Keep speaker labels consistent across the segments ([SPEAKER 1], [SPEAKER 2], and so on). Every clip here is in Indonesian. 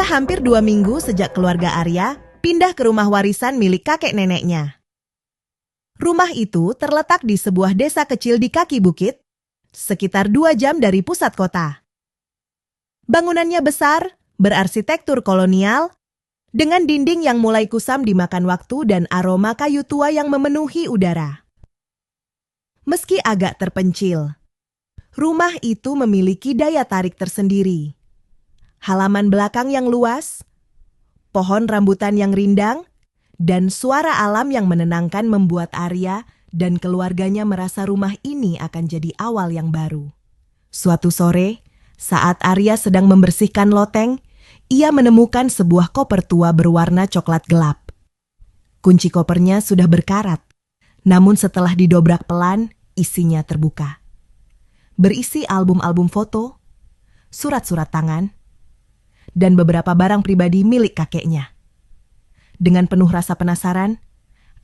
[SPEAKER 1] Sudah hampir 2 minggu sejak keluarga Arya pindah ke rumah warisan milik kakek neneknya. Rumah itu terletak di sebuah desa kecil di kaki bukit, sekitar 2 jam dari pusat kota. Bangunannya besar, berarsitektur kolonial, dengan dinding yang mulai kusam dimakan waktu dan aroma kayu tua yang memenuhi udara. Meski agak terpencil, rumah itu memiliki daya tarik tersendiri. Halaman belakang yang luas, pohon rambutan yang rindang, dan suara alam yang menenangkan membuat Arya dan keluarganya merasa rumah ini akan jadi awal yang baru. Suatu sore, saat Arya sedang membersihkan loteng, ia menemukan sebuah koper tua berwarna coklat gelap. Kunci kopernya sudah berkarat, namun setelah didobrak pelan, isinya terbuka. Berisi album-album foto, surat-surat tangan, dan beberapa barang pribadi milik kakeknya. Dengan penuh rasa penasaran,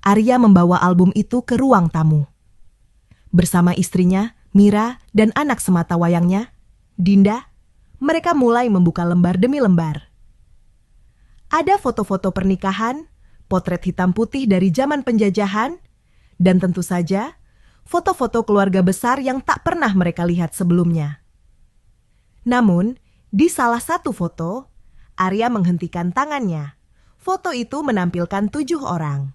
[SPEAKER 1] Arya membawa album itu ke ruang tamu. Bersama istrinya, Mira, dan anak semata wayangnya, Dinda, mereka mulai membuka lembar demi lembar. Ada foto-foto pernikahan, potret hitam putih dari zaman penjajahan, dan tentu saja foto-foto keluarga besar yang tak pernah mereka lihat sebelumnya. Namun, di salah satu foto, Arya menghentikan tangannya. Foto itu menampilkan 7 orang.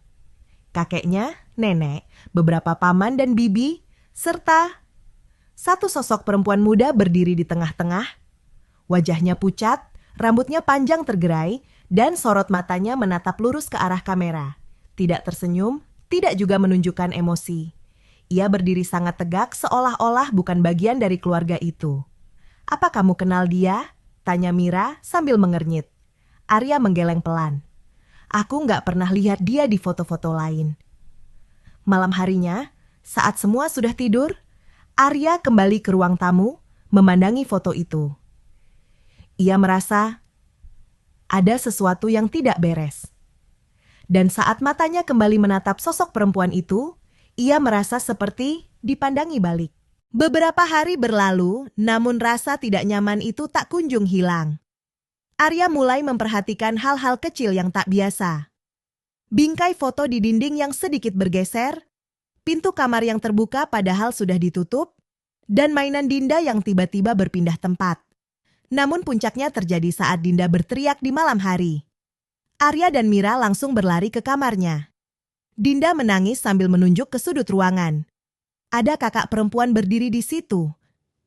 [SPEAKER 1] Kakeknya, nenek, beberapa paman dan bibi, serta satu sosok perempuan muda berdiri di tengah-tengah. Wajahnya pucat, rambutnya panjang tergerai, dan sorot matanya menatap lurus ke arah kamera. Tidak tersenyum, tidak juga menunjukkan emosi. Ia berdiri sangat tegak seolah-olah bukan bagian dari keluarga itu. "Apa kamu kenal dia?" tanya Mira sambil mengernyit. Arya menggeleng pelan. "Aku nggak pernah lihat dia di foto-foto lain." Malam harinya, saat semua sudah tidur, Arya kembali ke ruang tamu, memandangi foto itu. Ia merasa ada sesuatu yang tidak beres. Dan saat matanya kembali menatap sosok perempuan itu, ia merasa seperti dipandangi balik. Beberapa hari berlalu, namun rasa tidak nyaman itu tak kunjung hilang. Arya mulai memperhatikan hal-hal kecil yang tak biasa. Bingkai foto di dinding yang sedikit bergeser, pintu kamar yang terbuka padahal sudah ditutup, dan mainan Dinda yang tiba-tiba berpindah tempat. Namun puncaknya terjadi saat Dinda berteriak di malam hari. Arya dan Mira langsung berlari ke kamarnya. Dinda menangis sambil menunjuk ke sudut ruangan. "Ada kakak perempuan berdiri di situ,"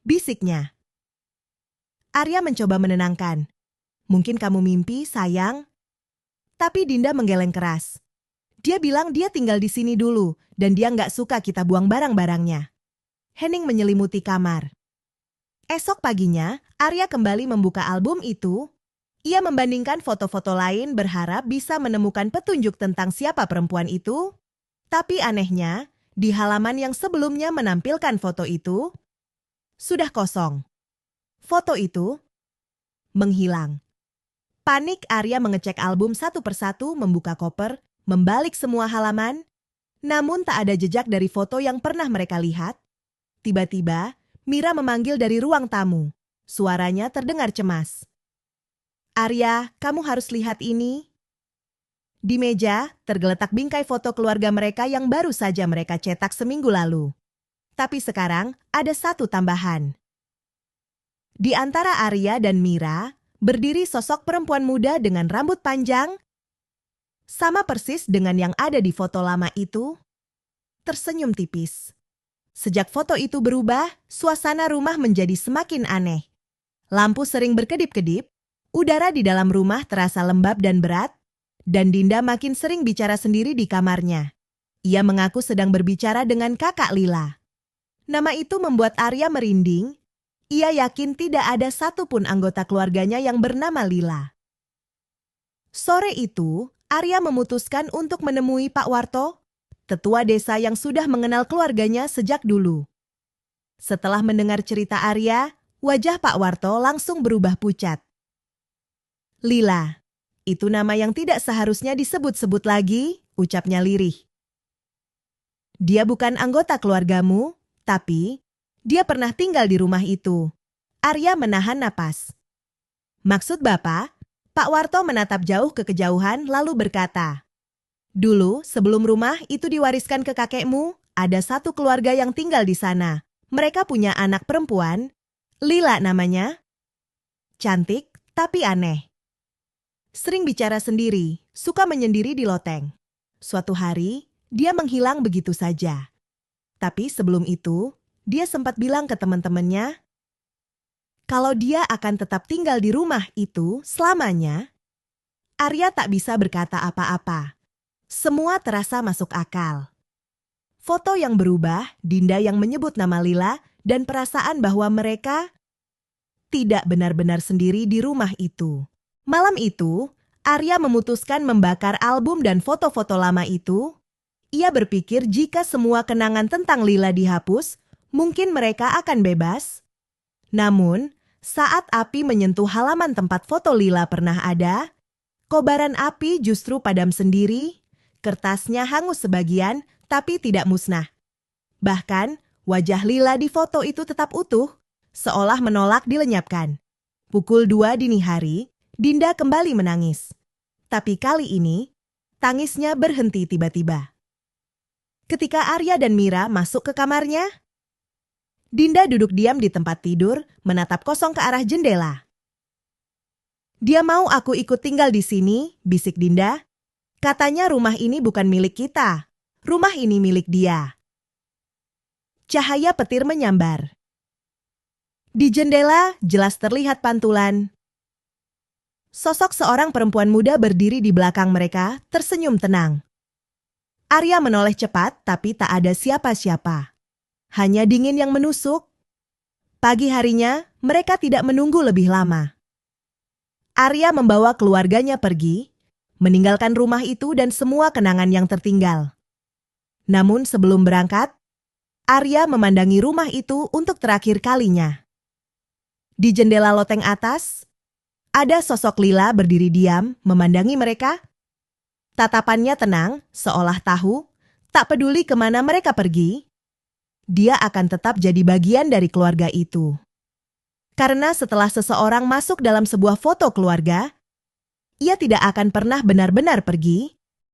[SPEAKER 1] bisiknya. Arya mencoba menenangkan. "Mungkin kamu mimpi, sayang." Tapi Dinda menggeleng keras. "Dia bilang dia tinggal di sini dulu, dan dia nggak suka kita buang barang-barangnya." Hening menyelimuti kamar. Esok paginya, Arya kembali membuka album itu. Ia membandingkan foto-foto lain berharap bisa menemukan petunjuk tentang siapa perempuan itu. Tapi anehnya, di halaman yang sebelumnya menampilkan foto itu, sudah kosong. Foto itu menghilang. Panik, Arya mengecek album satu persatu, membuka koper, membalik semua halaman. Namun tak ada jejak dari foto yang pernah mereka lihat. Tiba-tiba, Mira memanggil dari ruang tamu. Suaranya terdengar cemas. "Arya, kamu harus lihat ini." Di meja, tergeletak bingkai foto keluarga mereka yang baru saja mereka cetak seminggu lalu. Tapi sekarang, ada satu tambahan. Di antara Arya dan Mira, berdiri sosok perempuan muda dengan rambut panjang, sama persis dengan yang ada di foto lama itu, tersenyum tipis. Sejak foto itu berubah, suasana rumah menjadi semakin aneh. Lampu sering berkedip-kedip, udara di dalam rumah terasa lembab dan berat, dan Dinda makin sering bicara sendiri di kamarnya. Ia mengaku sedang berbicara dengan kakak Lila. Nama itu membuat Arya merinding. Ia yakin tidak ada satupun anggota keluarganya yang bernama Lila. Sore itu, Arya memutuskan untuk menemui Pak Warto, tetua desa yang sudah mengenal keluarganya sejak dulu. Setelah mendengar cerita Arya, wajah Pak Warto langsung berubah pucat. "Lila, itu nama yang tidak seharusnya disebut-sebut lagi," ucapnya lirih. "Dia bukan anggota keluargamu, tapi dia pernah tinggal di rumah itu." Arya menahan napas. "Maksud Bapak, Pak Warto menatap jauh ke kejauhan lalu berkata, "Dulu, sebelum rumah itu diwariskan ke kakekmu, ada satu keluarga yang tinggal di sana. Mereka punya anak perempuan, Lila namanya. Cantik, tapi aneh. Sering bicara sendiri, suka menyendiri di loteng. Suatu hari, dia menghilang begitu saja. Tapi sebelum itu, dia sempat bilang ke teman-temannya, kalau dia akan tetap tinggal di rumah itu selamanya." Arya tak bisa berkata apa-apa. Semua terasa masuk akal. Foto yang berubah, Dinda yang menyebut nama Lila, dan perasaan bahwa mereka tidak benar-benar sendiri di rumah itu. Malam itu, Arya memutuskan membakar album dan foto-foto lama itu. Ia berpikir jika semua kenangan tentang Lila dihapus, mungkin mereka akan bebas. Namun, saat api menyentuh halaman tempat foto Lila pernah ada, kobaran api justru padam sendiri, kertasnya hangus sebagian, tapi tidak musnah. Bahkan, wajah Lila di foto itu tetap utuh, seolah menolak dilenyapkan. Pukul 2 dini hari, Dinda kembali menangis. Tapi kali ini, tangisnya berhenti tiba-tiba. Ketika Arya dan Mira masuk ke kamarnya, Dinda duduk diam di tempat tidur, menatap kosong ke arah jendela. "Dia mau aku ikut tinggal di sini," bisik Dinda. "Katanya rumah ini bukan milik kita. Rumah ini milik dia." Cahaya petir menyambar. Di jendela jelas terlihat pantulan. Sosok seorang perempuan muda berdiri di belakang mereka, tersenyum tenang. Arya menoleh cepat, tapi tak ada siapa-siapa. Hanya dingin yang menusuk. Pagi harinya, mereka tidak menunggu lebih lama. Arya membawa keluarganya pergi, meninggalkan rumah itu dan semua kenangan yang tertinggal. Namun sebelum berangkat, Arya memandangi rumah itu untuk terakhir kalinya. Di jendela loteng atas, ada sosok Lila berdiri diam memandangi mereka. Tatapannya tenang, seolah tahu, tak peduli kemana mereka pergi, dia akan tetap jadi bagian dari keluarga itu. Karena setelah seseorang masuk dalam sebuah foto keluarga, ia tidak akan pernah benar-benar pergi,